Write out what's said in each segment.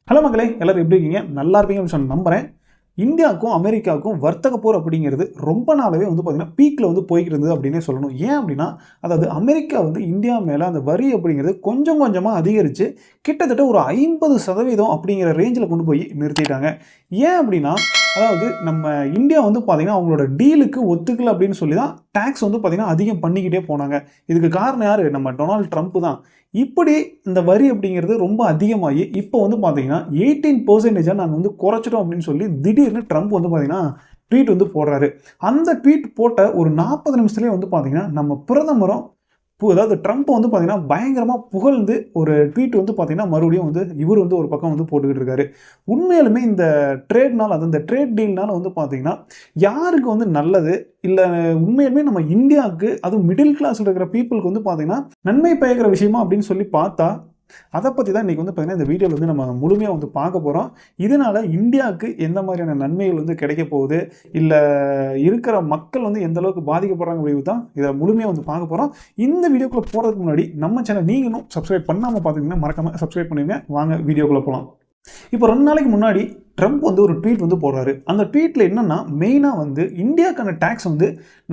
Hello மக்களே, எல்லாரும் எப்படி இருக்கீங்க? நல்லா இருப்பீங்கன்னு சொல்லி நம்புறேன். இந்தியாவுக்கும் அமெரிக்காவுக்கும் வர்த்தக போர் அப்படிங்கிறது ரொம்ப நாளாவே பார்த்தீங்கன்னா பீக்ல போய்க்கிட்டு இருந்தது அப்படின்னே சொல்லணும். ஏன் அப்படின்னா, அதாவது அமெரிக்கா இந்தியா மேல அந்த வரி அப்படிங்கிறது கொஞ்சம் கொஞ்சமா அதிகரிச்சு கிட்டத்தட்ட ஒரு 50% அப்படிங்கிற ரேஞ்சில கொண்டு போய் நிறுத்திட்டாங்க. ஏன் அப்படின்னா, அதாவது நம்ம இந்தியா பார்த்தீங்கன்னா அவங்களோட டீலுக்கு ஒத்துக்கல அப்படின்னு சொல்லி தான் டாக்ஸ் பார்த்தீங்கன்னா அதிகம் பண்ணிக்கிட்டே போனாங்க. இதுக்கு காரணம் யாரு? நம்ம டொனால்ட் ட்ரம்ப் தான். இப்படி இந்த வரி அப்படிங்கிறது ரொம்ப அதிகமாகி இப்போ பார்த்தீங்கன்னா 18% நாங்க குறைச்சிட்டோம் அப்படின்னு சொல்லி திடீர்னு ட்ரம்ப் பார்த்தீங்கன்னா ட்வீட் போடுறாரு. அந்த ட்வீட் போட்ட ஒரு 40 நிமிஷத்துலேயே பார்த்தீங்கன்னா நம்ம பிரதமரும் அதாவது ட்ரம்ப் பார்த்தீங்கன்னா பயங்கரமா புகழ்ந்து ஒரு ட்வீட் பார்த்தீங்கன்னா மறுபடியும் இவர் ஒரு பக்கம் போட்டுக்கிட்டு இருக்காரு. உண்மையாலுமே இந்த ட்ரேட்னால அது இந்த ட்ரேட் டீல்னால பார்த்தீங்கன்னா யாருக்கு நல்லது? இல்ல உண்மையாலுமே நம்ம இந்தியாவுக்கு அதுவும் மிடில் கிளாஸ்ல இருக்கிற பீப்புளுக்கு பார்த்தீங்கன்னா நன்மை பயக்கிற விஷயமா அப்படின்னு சொல்லி பார்த்தா அத பத்தி தான் இன்னைக்கு பார்த்தீங்கன்னா இந்த வீடியோல நம்ம முழுமையா பார்க்க போறோம். இதனால இந்தியாவுக்கு எந்த மாதிரியான நன்மைகள் கிடைக்க போகுது? இல்ல இருக்கிற மக்கள் எந்த அளவுக்கு பாதிக்கப்படுறாங்க அப்படிங்கிறது தான் இத முழுமையா பார்க்க போறோம். இந்த வீடியோக்குள்ள போறதுக்கு முன்னாடி நம்ம சேனல் நீங்க இன்னும் சப்ஸ்கிரைப் பண்ணாம பார்த்தீங்கன்னா மறக்காம சப்ஸ்கிரைப் பண்ணிருங்க. வாங்க வீடியோக்குள்ள போலாம். இப்போ 2 நாளைக்கு முன்னாடி ட்ரம்ப் ஒரு ட்வீட் போடுறாரு. அந்த ட்வீட்ல என்னன்னா மெயினா இந்தியாக்கான டாக்ஸ்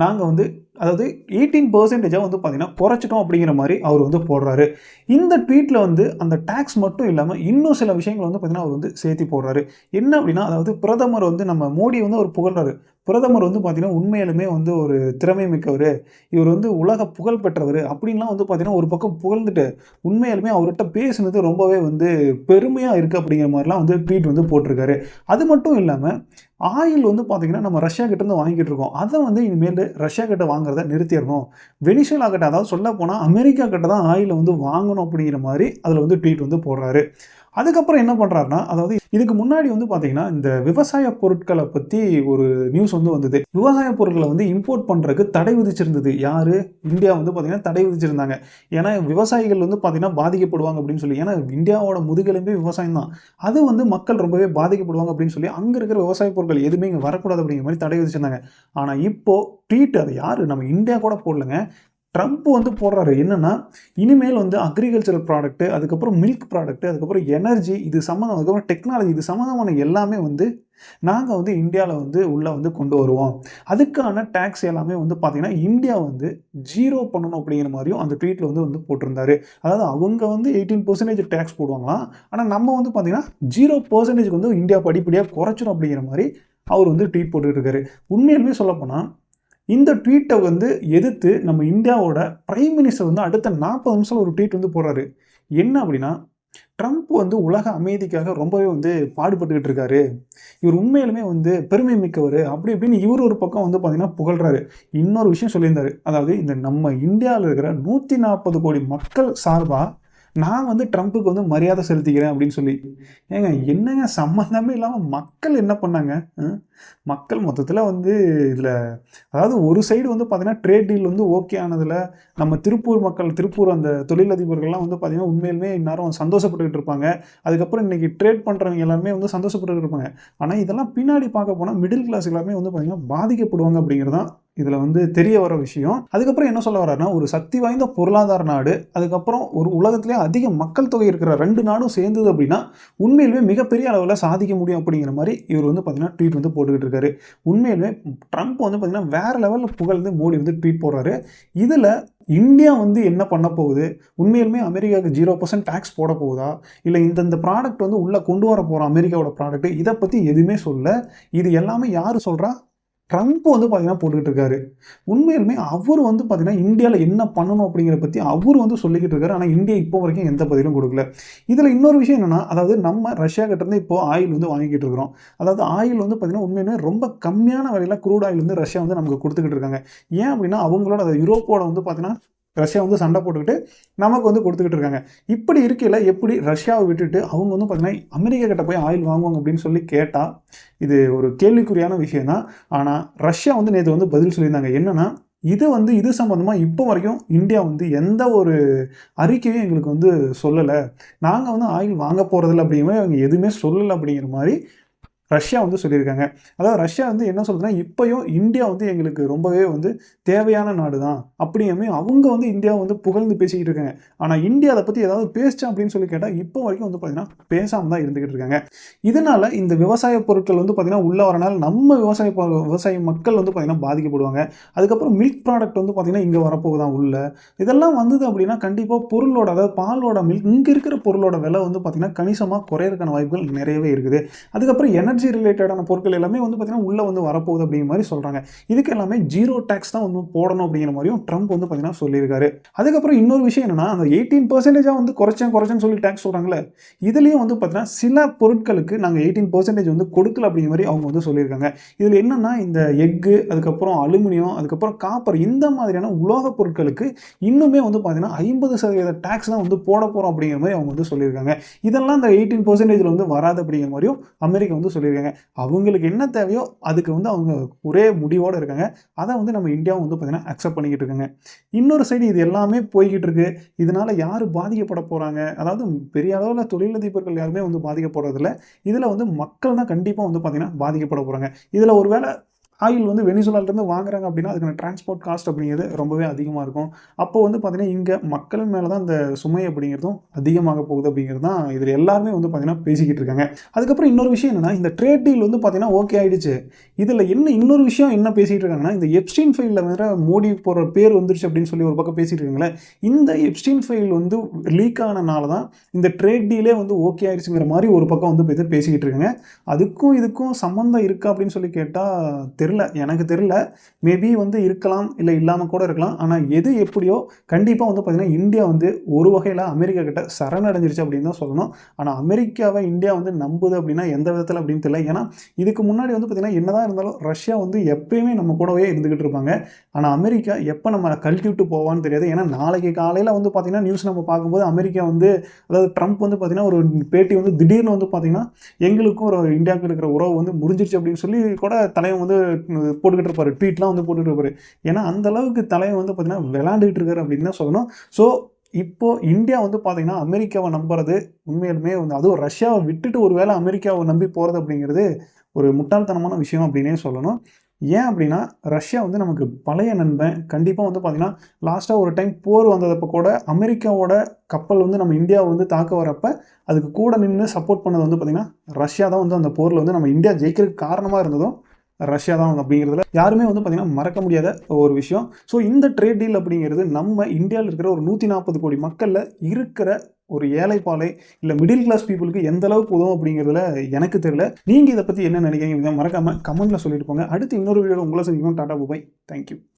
நாங்க அதாவது 18% பார்த்தீங்கன்னா குறைச்சிட்டோம் அப்படிங்கிற மாரி அவர் போடுறாரு. இந்த ட்வீட்ல அந்த டாக்ஸ் மட்டும் இல்லாம இன்னும் சில விஷயங்கள் பார்த்தீங்கன்னா அவர் சேர்த்து போடுறாரு. என்ன அப்படின்னா, அதாவது பிரதமர் நம்ம மோடிய அவர் புகழ்றாரு. பிரதமர் பார்த்தீங்கன்னா உண்மையாலுமே ஒரு திறமை மிக்கவரு. இவர் உலக புகழ் பெற்றவரு அப்படின்லாம் பார்த்தீங்கன்னா ஒரு பக்கம் புகழ்ந்துட்டு, உண்மையாலுமே அவர்ட்ட பேசுனது ரொம்பவே பெருமையா இருக்கு அப்படிங்கிற மாரிலாம் ட்வீட் போட்டிருக்காரு. அது மட்டும் இல்லாம ஆயில் பார்த்தீங்கன்னா நம்ம ரஷ்யா கிட்ட இருந்து வாங்கிட்டு இருக்கோம். அத இனிமேல் ரஷ்யா கிட்ட வாங்குறத நிறுத்திறணும். வெனிசுலா கிட்ட, அதாவது சொல்லப்போனா அமெரிக்கா கிட்ட தான் ஆயில வாங்கணும் அப்படிங்கிற மாரி அதுல ட்வீட் போடுறாரு. அதுக்கப்புறம் என்ன பண்றாருன்னா, அதாவது இதுக்கு முன்னாடி பார்த்தீங்கன்னா, இந்த விவசாய பொருட்கள பத்தி ஒரு நியூஸ் வந்தது. விவசாய பொருட்கள இம்போர்ட் பண்றதுக்கு தடை விதிச்சிருந்தது. யாரு? இந்தியா பார்த்தீங்கன்னா தடை விதிச்சிருந்தாங்க. ஏன்னா விவசாயிகள் பார்த்தீங்கன்னா பாதிக்கப்படுவாங்க அப்படின்னு சொல்லி. ஏன்னா இந்தியாவோட முதுகெலும்பே விவசாயம் தான். அது மக்கள் ரொம்பவே பாதிக்கப்படுவாங்க அப்படின்னு சொல்லி, அங்க இருக்கிற விவசாய பொருட்கள் எதுவுமே இங்க வரக்கூடாது அப்படிங்கிற மாரி தடை விதிச்சிருந்தாங்க. ஆனா இப்போ ட்வீட் அது யாரு? நம்ம இந்தியா கூட போடலங்க. ட்ரம்ப் போடுறாரு. என்னன்னா, இனிமேல் அக்ரிகல்ச்சரல் ப்ராடக்ட், அதுக்கப்புறம் மில்க் ப்ராடக்ட், அதுக்கப்புறம் எனர்ஜி இது சம்மந்தம், அதுக்கப்புறம் டெக்னாலஜி இது சம்மந்தமான எல்லாமே நாங்க இந்தியால உள்ள கொண்டு வருவோம். அதுக்கான டாக்ஸ் எல்லாமே பார்த்தீங்கன்னா, இந்தியா 0 பண்ணணும் அப்படிங்கிற மாரியும் அந்த ட்வீட்ல போட்டிருந்தாரு. அதாவது அவங்க 18% டாக்ஸ் போடுவாங்களாம். ஆனா நம்ம பார்த்தீங்கன்னா 0%க்கு இந்தியா படிப்படியா குறைச்சிரும் அப்படிங்கிற மாரி அவர் ட்வீட் போட்டுட்டு இருக்காரு. உண்மையாலுமே சொல்லப்போனா இந்த ட்வீட்ட எதிர்த்து நம்ம இந்தியாவோட பிரைம் மினிஸ்டர் அடுத்த 40 நிமிஷம் ஒரு ட்வீட் போடுறாரு. என்ன அப்படின்னா, ட்ரம்ப் உலக அமைதிக்காக ரொம்பவே பாடுபட்டுக்கிட்டு இருக்காரு. இவர் உண்மையாலுமே பெருமை மிக்கவரு. அப்படி இப்படின்னு இவர் ஒரு பக்கம் பார்த்தீங்கன்னா புகழ்றாரு. இன்னொரு விஷயம் சொல்லியிருந்தாரு. அதாவது இந்த நம்ம இந்தியால இருக்கிற 140 கோடி மக்கள் சார்பா நான் ட்ரம்புக்கு மரியாதை செலுத்திக்கிறேன் அப்படின்னு சொல்லி. ஏங்க என்னங்க சம்மந்தமே இல்லாம மக்கள் என்ன பண்ணாங்க? மக்கள் மொத்தத்துல இதுல அதாவது ஒரு சைடு பார்த்தீங்கன்னா ட்ரேட் டீல் ஓகே ஆனதுல நம்ம திருப்பூர் மக்கள், திருப்பூர் அந்த தொழிலதிபர்கள்லாம் பார்த்தீங்கன்னா உண்மையிலுமே இந்நேரம் சந்தோஷப்பட்டுக்கிட்டு இருப்பாங்க. அதுக்கப்புறம் இன்னைக்கு ட்ரேட் பண்றவங்க எல்லாருமே சந்தோஷப்பட்டுக்கிட்டு இருப்பாங்க. ஆனா இதெல்லாம் பின்னாடி பார்க்க போனா மிடில் கிளாஸ் எல்லாருமே பார்த்தீங்கன்னா பாதிக்கப்படுவாங்க அப்படிங்கிறது தான் இதுல தெரிய வர விஷயம். அதுக்கப்புறம் என்ன சொல்ல வர்றாருன்னா, ஒரு சக்தி வாய்ந்த பொருளாதார நாடு, அதுக்கப்புறம் ஒரு உலகத்திலே அதிக மக்கள் தொகை இருக்கிற 2 நாடும் சேர்ந்தது அப்படின்னா, உண்மையிலுமே மிகப்பெரிய அளவுல சாதிக்க முடியும் அப்படிங்கிற மாரி இவர் பார்த்தீங்கன்னா ட்வீட் போட்டுக்கிட்டு இருக்காரு. உண்மையிலுமே ட்ரம்ப் பார்த்தீங்கன்னா வேற லெவல்ல புகழ்ந்து மோடி ட்வீட் போடுறாரு. இதுல இந்தியா என்ன பண்ண போகுது? உண்மையிலுமே அமெரிக்காவுக்கு 0% டாக்ஸ் போட போகுதா? இல்ல இந்த ப்ராடக்ட் உள்ள கொண்டு வர போறோம் அமெரிக்காவோட ப்ராடக்ட். இத பத்தி எதுவுமே சொல்லல. இது எல்லாமே யாரு சொல்றா? ட்ரம்ப் பார்த்தீங்கன்னா போட்டுக்கிட்டு இருக்காரு. உண்மையிலுமே அவரு பார்த்தீங்கன்னா, இந்தியால என்ன பண்ணணும் அப்படிங்கிறத பத்தி அவரு சொல்லிக்கிட்டு இருக்காரு. ஆனா இந்தியா இப்போ வரைக்கும் எந்த பதிலும் குடுக்கல. இதுல இன்னொரு விஷயம் என்னன்னா, அதாவது நம்ம ரஷ்யா கிட்ட இருந்து இப்போ ஆயில் வாங்கிக்கிட்டு இருக்கிறோம். அதாவது ஆயில் பார்த்தீங்கன்னா, உண்மையிலுமே ரொம்ப கம்மியான விலையில க்ரூட் ஆயில் ரஷ்யா நமக்கு குடுத்துக்கிட்டு இருக்காங்க. ஏன் அப்படின்னா, அவங்களோட யூரோப்போட பார்த்தீங்கன்னா, ரஷ்யா சண்டை போட்டுக்கிட்டு நமக்கு குடுத்துக்கிட்டு இருக்காங்க. இப்படி இருக்கையில எப்படி ரஷ்யாவ விட்டுட்டு அவங்க பார்த்தீங்கன்னா, அமெரிக்கா கிட்ட போய் ஆயில் வாங்குவாங்க அப்படின்னு சொல்லி கேட்டா, இது ஒரு கேள்விக்குறியான விஷயம் தான். ஆனா ரஷ்யா நேத்து பதில் சொல்லியிருந்தாங்க. என்னன்னா, இது சம்பந்தமா இப்போ வரைக்கும் இந்தியா எந்த ஒரு அறிக்கையும் எங்களுக்கு சொல்லல. நாங்க ஆயில் வாங்க போறதில்ல அப்படிங்கிற மாரி அவங்க எதுவுமே சொல்லல அப்படிங்கிற மாரி ரஷ்யா வந்து சொல்லியிருக்காங்க. அதாவது ரஷ்யா வந்து என்ன சொல்றதுன்னா, இப்பயும் இந்தியா வந்து எங்களுக்கு ரொம்பவே வந்து தேவையான நாடு தான் அப்படிங்கிற மாரி அவங்க வந்து இந்தியாவை வந்து புகழ்ந்து பேசிக்கிட்டு இருக்காங்க. ஆனா இந்தியா அத பத்தி ஏதாவது பேசுச்சா அப்படின்னு சொல்லி கேட்டா, இப்போ வரைக்கும் வந்து பார்த்தீங்கன்னா, பேசாம தான் இருந்துகிட்டு இருக்காங்க. இதனால இந்த விவசாய பொருட்கள் வந்து பார்த்தீங்கன்னா, உள்ள வரனால நம்ம விவசாய மக்கள் வந்து பார்த்தீங்கன்னா பாதிக்கப்படுவாங்க. அதுக்கப்புறம் மில்க் ப்ராடக்ட் வந்து பார்த்தீங்கன்னா, இங்க வரப்போகுதாம் உள்ள. இதெல்லாம் வந்தது அப்படின்னா, கண்டிப்பா பொருளோட அதாவது பாலோட இங்க இருக்கிற பொருளோட விலை வந்து பார்த்தீங்கன்னா, கணிசமா குறையறதுக்கான வாய்ப்புகள் நிறையவே இருக்குது. அதுக்கப்புறம் எனர்ஜி ரிலேட்டடான பொருட்கள் எல்லாமே வந்து பார்த்தீங்கன்னா, உள்ள வந்து வரப்போகுது அப்படிங்கிற மாரி சொல்றாங்க. இதுக்கு எல்லாமே 0 டாக்ஸ் தான் வந்து போடணும் அப்படிங்கிற மாரியும் ட்ரம்ப் வந்து பார்த்தீங்கன்னா சொல்லியிருக்காரு. அதுக்கப்புறம் இன்னொரு விஷயம் என்னன்னா, அந்த 18% வந்து குறைச்சேன்னு சொல்லி டாக்ஸ் சொல்றாங்கல்ல, இதுலயும் வந்து பார்த்தீங்கன்னா, சில பொருட்களுக்கு நாங்க 18% வந்து கொடுக்கல அப்படிங்கிற மாரி அவங்க வந்து சொல்லியிருக்காங்க. இதுல என்னன்னா, இந்த எஃகு, அதுக்கப்புறம் அலுமினியம், அதுக்கப்புறம் காப்பர் இந்த மாதிரியான உலோகப் பொருட்களுக்கு இன்னுமே வந்து பார்த்தீங்கன்னா, 50% டாக்ஸ் தான் வந்து போட போறோம் அப்படிங்கிற மாரி அவங்க வந்து சொல்லியிருக்காங்க. இதெல்லாம் இந்த 18%ல வந்து வராது அப்படிங்கிற மாரியும் அமெரிக்கா வந்து சொல்லியிருக்காங்க. அவங்களுக்கு என்ன தேவையோ அதுக்கு வந்து அவங்க ஒரே முடிவோட இருக்காங்க. அத வந்து நம்ம இந்தியாவும் வந்து பார்த்தீங்கன்னா, அக்செப்ட் பண்ணிக்கிட்டு இருக்காங்க. இன்னொரு சைடு இது எல்லாமே போய்க்கிட்டு இருக்கு. இதனால யாரு பாதிக்கப்பட போறாங்க? அதாவது பெரிய அளவுல தொழிலதிபர்கள் யாருமே வந்து பாதிக்கப்போறதில்ல. இதுல வந்து மக்கள் தான் கண்டிப்பா வந்து பார்த்தீங்கன்னா, பாதிக்கப்பட போறாங்க. இதுல ஒரு வேள ஆயில் வந்து வெனிசுலாலருந்து வாங்குறாங்க அப்படின்னா, அதுக்கான டிரான்ஸ்போர்ட் காஸ்ட் அப்படிங்கிறது ரொம்பவே அதிகமா இருக்கும். அப்போ வந்து பார்த்தீங்கன்னா, இங்க மக்கள் மேல தான் அந்த சுமை அப்படிங்கிறதும் அதிகமாக போகுது அப்படிங்கிறது தான் இதில எல்லாருமே வந்து பார்த்தீங்கன்னா பேசிக்கிட்டு இருக்காங்க. அதுக்கப்புறம் இன்னொரு விஷயம் என்னன்னா, இந்த ட்ரேட் டீல் வந்து பார்த்தீங்கன்னா ஓகே ஆயிடுச்சு. இதில இன்னொரு விஷயம் என்ன பேசிட்டு இருக்காங்கன்னா, இந்த எப்ஸ்டீன் ஃபைல்ல வேற மோடி போடுற பேர் வந்துருச்சு அப்படின்னு சொல்லி ஒரு பக்கம் பேசிட்டு இருக்காங்களே, இந்த எப்ஸ்டீன் ஃபைல் வந்து லீக் ஆனனால தான் இந்த ட்ரேட் டீலே வந்து ஓகே ஆயிடுச்சுங்கிற மாரி ஒரு பக்கம் வந்து பேசிக்கிட்டு இருக்காங்க. அதுக்கும் இதுக்கும் சம்மந்தம் இருக்கா அப்படின்னு சொல்லி கேட்டா தெரியல. எனக்கு தெரியல. மேபி வந்து இருக்கலாம், இல்ல இல்லாம கூட இருக்கலாம். ஆனா எது எப்படியோ கண்டிப்பா வந்து பார்த்தீங்கன்னா, இந்தியா வந்து ஒரு வகையில அமெரிக்கா கிட்ட சரணடைஞ்சிருச்சு அப்படின்னு தான் சொல்லணும். ஆனா அமெரிக்காவ இந்தியா வந்து நம்புது அப்படின்னா எந்த விதத்தில அப்படின்னு தெரியல. ஏன்னா இதுக்கு முன்னாடி வந்து பார்த்தீங்கன்னா, என்னதான் இருந்தாலும் ரஷ்யா வந்து எப்பயுமே நம்ம கூடவே இருந்துகிட்டு இருப்பாங்க. ஆனா அமெரிக்கா எப்ப நம்மள கழட்டி விட்டு போவான்னு தெரியாது. ஏன்னா நாளைக்கு காலையில வந்து பார்த்தீங்கன்னா, நியூஸ் நம்ம பார்க்கும்போது அமெரிக்கா வந்து அதாவது ட்ரம்ப் வந்து பார்த்தீங்கன்னா, ஒரு பேட்டி வந்து திடீர்னு வந்து பார்த்தீங்கன்னா, எங்களுக்கும் ஒரு இந்தியாவுக்கும் இருக்கிற உறவு வந்து முடிஞ்சிருச்சு அப்படின்னு சொல்லி கூட தலைவன் வந்து போட்டுக்கிட்டு இருப்பாரு. ட்வீட்லாம் வந்து போட்டுட்டு இருப்பாரு. ஏன்னா அந்த அளவுக்கு தலைவன் வந்து பார்த்தீங்கன்னா, விளையாண்டுட்டு இருக்காரு அப்படின்னு தான் சொல்லணும். ஸோ இப்போ இந்தியா வந்து பார்த்தீங்கன்னா, அமெரிக்காவ நம்புறது உண்மையாலுமே வந்து அதுவும் ரஷ்யாவ விட்டுட்டு ஒரு வேள அமெரிக்காவ நம்பி போறது அப்படிங்கிறது ஒரு முட்டாள்தனமான விஷயம் அப்படின்னே சொல்லணும். ஏன் அப்படின்னா, ரஷ்யா வந்து நமக்கு பழைய நண்பன். கண்டிப்பா வந்து பார்த்தீங்கன்னா, லாஸ்ட்டா ஒரு டைம் போர் வந்ததப்ப கூட அமெரிக்காவோட கப்பல் வந்து நம்ம இந்தியாவ வந்து தாக்க வரப்ப, அதுக்கு கூட நின்னு சப்போர்ட் பண்ணது வந்து பார்த்தீங்கன்னா, ரஷ்யா தான் வந்து அந்த போர்ல வந்து நம்ம இந்தியா ஜெயிக்கிறதுக்கு காரணமா இருந்ததும் ரஷ்யா தான் அப்படிங்கிறதுல யாருமே வந்து பார்த்தீங்கன்னா, மறக்க முடியாத ஒரு விஷயம். ஸோ இந்த ட்ரேட் டீல் அப்படிங்கிறது நம்ம இந்தியால இருக்கிற ஒரு 140 கோடி மக்கள்ல இருக்கிற ஒரு ஏழை பாலை இல்ல மிடில் கிளாஸ் பீப்புளுக்கு எந்த அளவுக்கு உதவும் அப்படிங்கிறதுல எனக்கு தெரியல. நீங்க இத பத்தி என்ன நினைக்கிறீங்க? மறக்காம கமெண்ட்ல சொல்லிட்டு போங்க. அடுத்து இன்னொரு வீடியோல உங்கள சந்திக்கிறோம். டாடா, பை. Thank you.